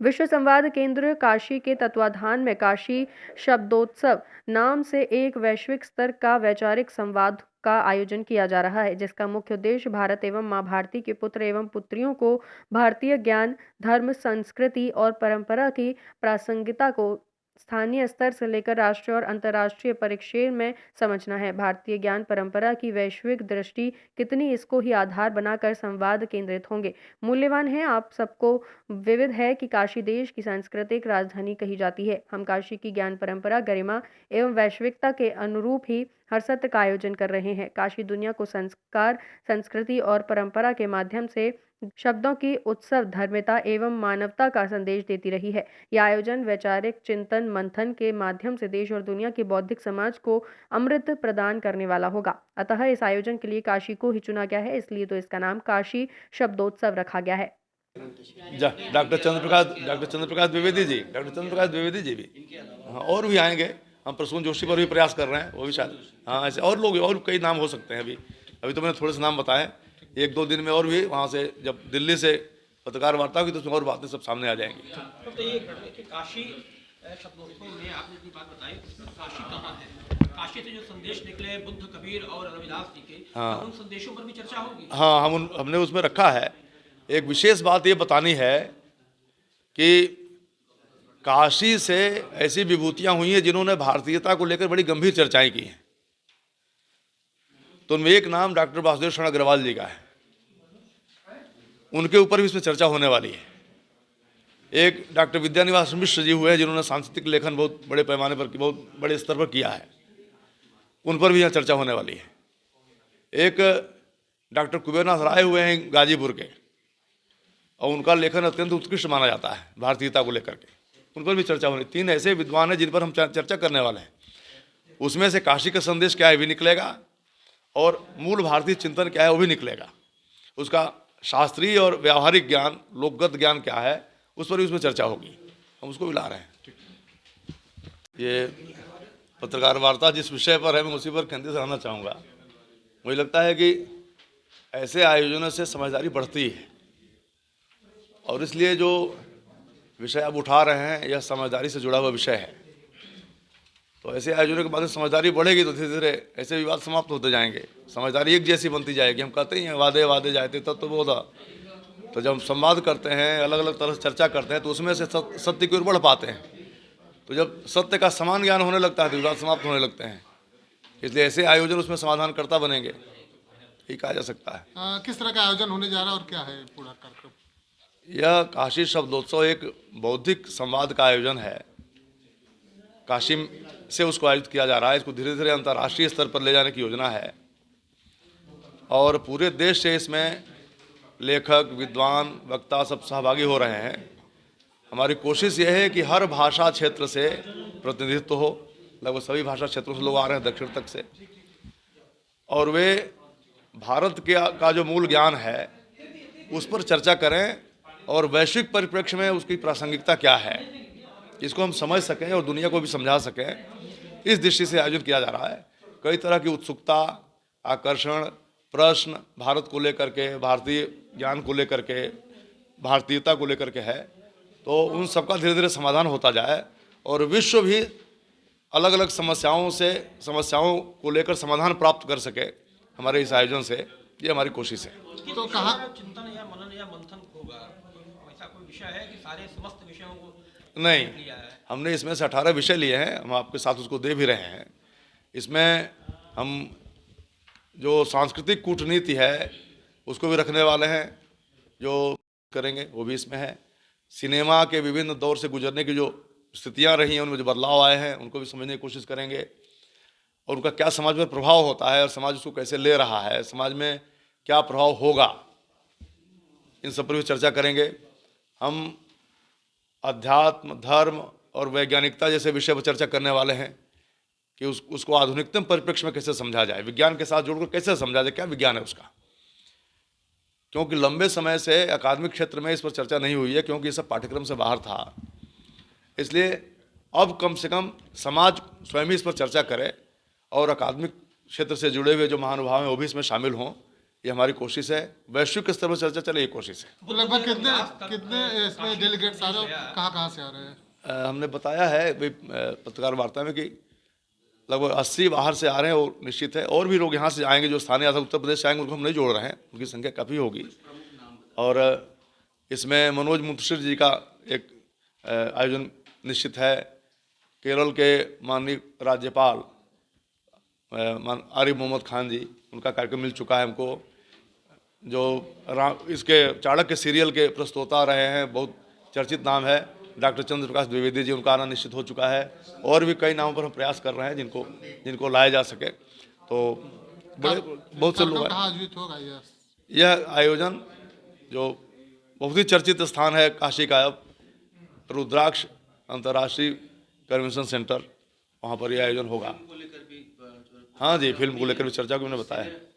विश्व संवाद केंद्र काशी के तत्वाधान में काशी शब्दोत्सव नाम से एक वैश्विक स्तर का वैचारिक संवाद का आयोजन किया जा रहा है, जिसका मुख्य उद्देश्य भारत एवं मां भारती के पुत्र एवं पुत्रियों को भारतीय ज्ञान, धर्म, संस्कृति और परंपरा की प्रासंगिकता को स्थानीय स्तर से लेकर राष्ट्रीय और अंतर्राष्ट्रीय परिप्रेक्ष्य में समझना है। भारतीय ज्ञान परंपरा की वैश्विक दृष्टि कितनी, इसको ही आधार बनाकर संवाद केंद्रित होंगे। मूल्यवान है आप सबको विविध है कि काशी देश की सांस्कृतिक राजधानी कही जाती है। हम काशी की ज्ञान परंपरा, गरिमा एवं वैश्विकता के अनुरूप ही हर सत्र का आयोजन कर रहे हैं। काशी दुनिया को संस्कार, संस्कृति और परंपरा के माध्यम से शब्दों की उत्सव, धर्मिता एवं मानवता का संदेश देती रही है। यह आयोजन वैचारिक चिंतन मंथन के माध्यम से देश और दुनिया के बौद्धिक समाज को अमृत प्रदान करने वाला होगा। अतः इस आयोजन के लिए काशी को ही चुना गया है, इसलिए तो इसका नाम काशी शब्दोत्सव रखा गया है। डॉक्टर चंद्रप्रकाश द्विवेदी जी भी, हाँ, और भी आएंगे। हम प्रसून जोशी पर भी प्रयास कर रहे हैं, वो भी शायद, हाँ, ऐसे और लोग, और कई नाम हो सकते हैं। अभी तो मैंने थोड़े से नाम बताए, एक दो दिन में और भी वहाँ से जब दिल्ली से पत्रकार वार्ता होगी तो उसमें और बातें सब सामने आ जाएंगी। तो ये काशी शब्दोत्सव में आपने इतनी बात बताई, काशी कहाँ है? काशी से जो संदेश निकले बुद्ध, कबीर और रविदास जी के, हाँ, उन संदेशों पर भी चर्चा होगी। हाँ, हमने उसमें रखा है। एक विशेष बात ये बतानी है कि काशी से ऐसी विभूतियां हुई हैं जिन्होंने भारतीयता को लेकर बड़ी गंभीर चर्चाएं की हैं। तो उनमें एक नाम डॉक्टर वासुदेव शरण अग्रवाल जी का है, उनके ऊपर भी इसमें चर्चा होने वाली है। एक डॉक्टर विद्यानिवास मिश्र जी हुए हैं जिन्होंने सांस्कृतिक लेखन बहुत बड़े पैमाने पर, बहुत बड़े स्तर पर किया है, उन पर भी यहाँ चर्चा होने वाली है। एक डॉक्टर कुबेरनाथ राय हुए हैं गाजीपुर के, और उनका लेखन अत्यंत उत्कृष्ट माना जाता है भारतीयता को लेकर के, उन पर भी चर्चा होनी। तीन ऐसे विद्वान हैं जिन पर हम चर्चा करने वाले हैं। उसमें से काशी का संदेश क्या है भी निकलेगा, और मूल भारतीय चिंतन क्या है वो भी निकलेगा। उसका शास्त्रीय और व्यावहारिक ज्ञान, लोकगत ज्ञान क्या है, उस पर भी उसमें चर्चा होगी। हम उसको भी ला रहे हैं। ये पत्रकार वार्ता जिस विषय पर है, मैं उसी पर केंद्रित रहना चाहूँगा। मुझे लगता है कि ऐसे आयोजनों से समझदारी बढ़ती है, और इसलिए जो विषय आप उठा रहे हैं यह समझदारी से जुड़ा हुआ विषय है। तो ऐसे आयोजनों के बाद समझदारी बढ़ेगी तो धीरे धीरे ऐसे विवाद समाप्त होते जाएंगे, समझदारी एक जैसी बनती जाएगी। हम कहते ही हैं वादे वादे जाते तब तो बोधा। तो जब हम संवाद करते हैं, अलग अलग तरह से चर्चा करते हैं, तो उसमें से सत्य की ओर बढ़ पाते हैं। तो जब सत्य का समान ज्ञान होने लगता है तो विवाद समाप्त होने लगते हैं। इसलिए ऐसे आयोजन उसमें समाधानकर्ता बनेंगे, यही कहा जा सकता है। किस तरह का आयोजन होने जा रहा है और क्या है पूरा कार्यक्रम? यह काशी शब्दोत्सव एक बौद्धिक संवाद का आयोजन है। काशी से उसको आयोजित किया जा रहा है। इसको धीरे धीरे अंतर्राष्ट्रीय स्तर पर ले जाने की योजना है, और पूरे देश से इसमें लेखक, विद्वान, वक्ता सब सहभागी हो रहे हैं। हमारी कोशिश यह है कि हर भाषा क्षेत्र से प्रतिनिधित्व हो। लगभग सभी भाषा क्षेत्रों से लोग आ रहे हैं, दक्षिण तक से, और वे भारत का जो मूल ज्ञान है उस पर चर्चा करें, और वैश्विक परिप्रेक्ष्य में उसकी प्रासंगिकता क्या है इसको हम समझ सकें और दुनिया को भी समझा सकें। इस दृष्टि से आयोजन किया जा रहा है। कई तरह की उत्सुकता, आकर्षण, प्रश्न भारत को लेकर के, भारतीय ज्ञान को लेकर के, भारतीयता को लेकर के है। तो उन सबका धीरे धीरे समाधान होता जाए, और विश्व भी अलग अलग समस्याओं को लेकर समाधान प्राप्त कर सके हमारे इस आयोजन से। ये हमारी कोशिश है। तो कहाँ चिंतन या मनन या मंथन होगा? ऐसा कोई विषय है कि सारे समस्त विषयों को नहीं, हमने इसमें से 18 विषय लिए हैं, हम आपके साथ उसको दे भी रहे हैं। इसमें हम जो सांस्कृतिक कूटनीति है उसको भी रखने वाले हैं, जो करेंगे वो भी इसमें है। सिनेमा के विभिन्न दौर से गुजरने की जो स्थितियां रही हैं, उनमें जो बदलाव आए हैं उनको भी समझने की कोशिश करेंगे, और उनका क्या समाज पर प्रभाव होता है और समाज उसको कैसे ले रहा है, समाज में क्या प्रभाव होगा, इन सब पर भी चर्चा करेंगे। हम अध्यात्म, धर्म और वैज्ञानिकता जैसे विषय पर चर्चा करने वाले हैं कि उसको आधुनिकतम परिप्रेक्ष्य में कैसे समझा जाए, विज्ञान के साथ जोड़कर कैसे समझा जाए, क्या विज्ञान है उसका। क्योंकि लंबे समय से अकादमिक क्षेत्र में इस पर चर्चा नहीं हुई है, क्योंकि ये सब पाठ्यक्रम से बाहर था। इसलिए अब कम से कम समाज स्वयं इस पर चर्चा करे, और अकादमिक क्षेत्र से जुड़े हुए जो महानुभाव हैं वो भी इसमें शामिल हों। ये हमारी कोशिश है, वैश्विक स्तर पर चर्चा चले, ये कोशिश है। तो लगभग कितने कितने इसमें डेलीगेट्स आ रहे हैं, कहाँ से आ रहे हैं? हमने बताया है पत्रकार वार्ता में कि लगभग 80 बाहर से आ रहे हैं, और निश्चित है और भी लोग यहाँ से आएंगे जो स्थानीय उत्तर प्रदेश से आएंगे, उनको हम नहीं जोड़ रहे हैं, उनकी संख्या काफ़ी होगी। और इसमें मनोज मुंतशिर जी का एक आयोजन निश्चित है। केरल के माननीय राज्यपाल आरिफ मोहम्मद खान जी, उनका कार्यक्रम मिल चुका है हमको। जो इसके चाणक्य सीरियल के प्रस्तोता रहे हैं, बहुत चर्चित नाम है डॉक्टर चंद्र प्रकाश द्विवेदी जी, उनका आना निश्चित हो चुका है। और भी कई नामों पर हम प्रयास कर रहे हैं जिनको लाया जा सके। तो बहुत से लोग आयोजित होगा यह आयोजन जो बहुत ही चर्चित स्थान है काशी का, अब रुद्राक्ष अंतर्राष्ट्रीय कन्वेंशन सेंटर, वहाँ पर यह आयोजन होगा। हाँ जी, फिल्म को लेकर भी चर्चा को मैंने बताया है।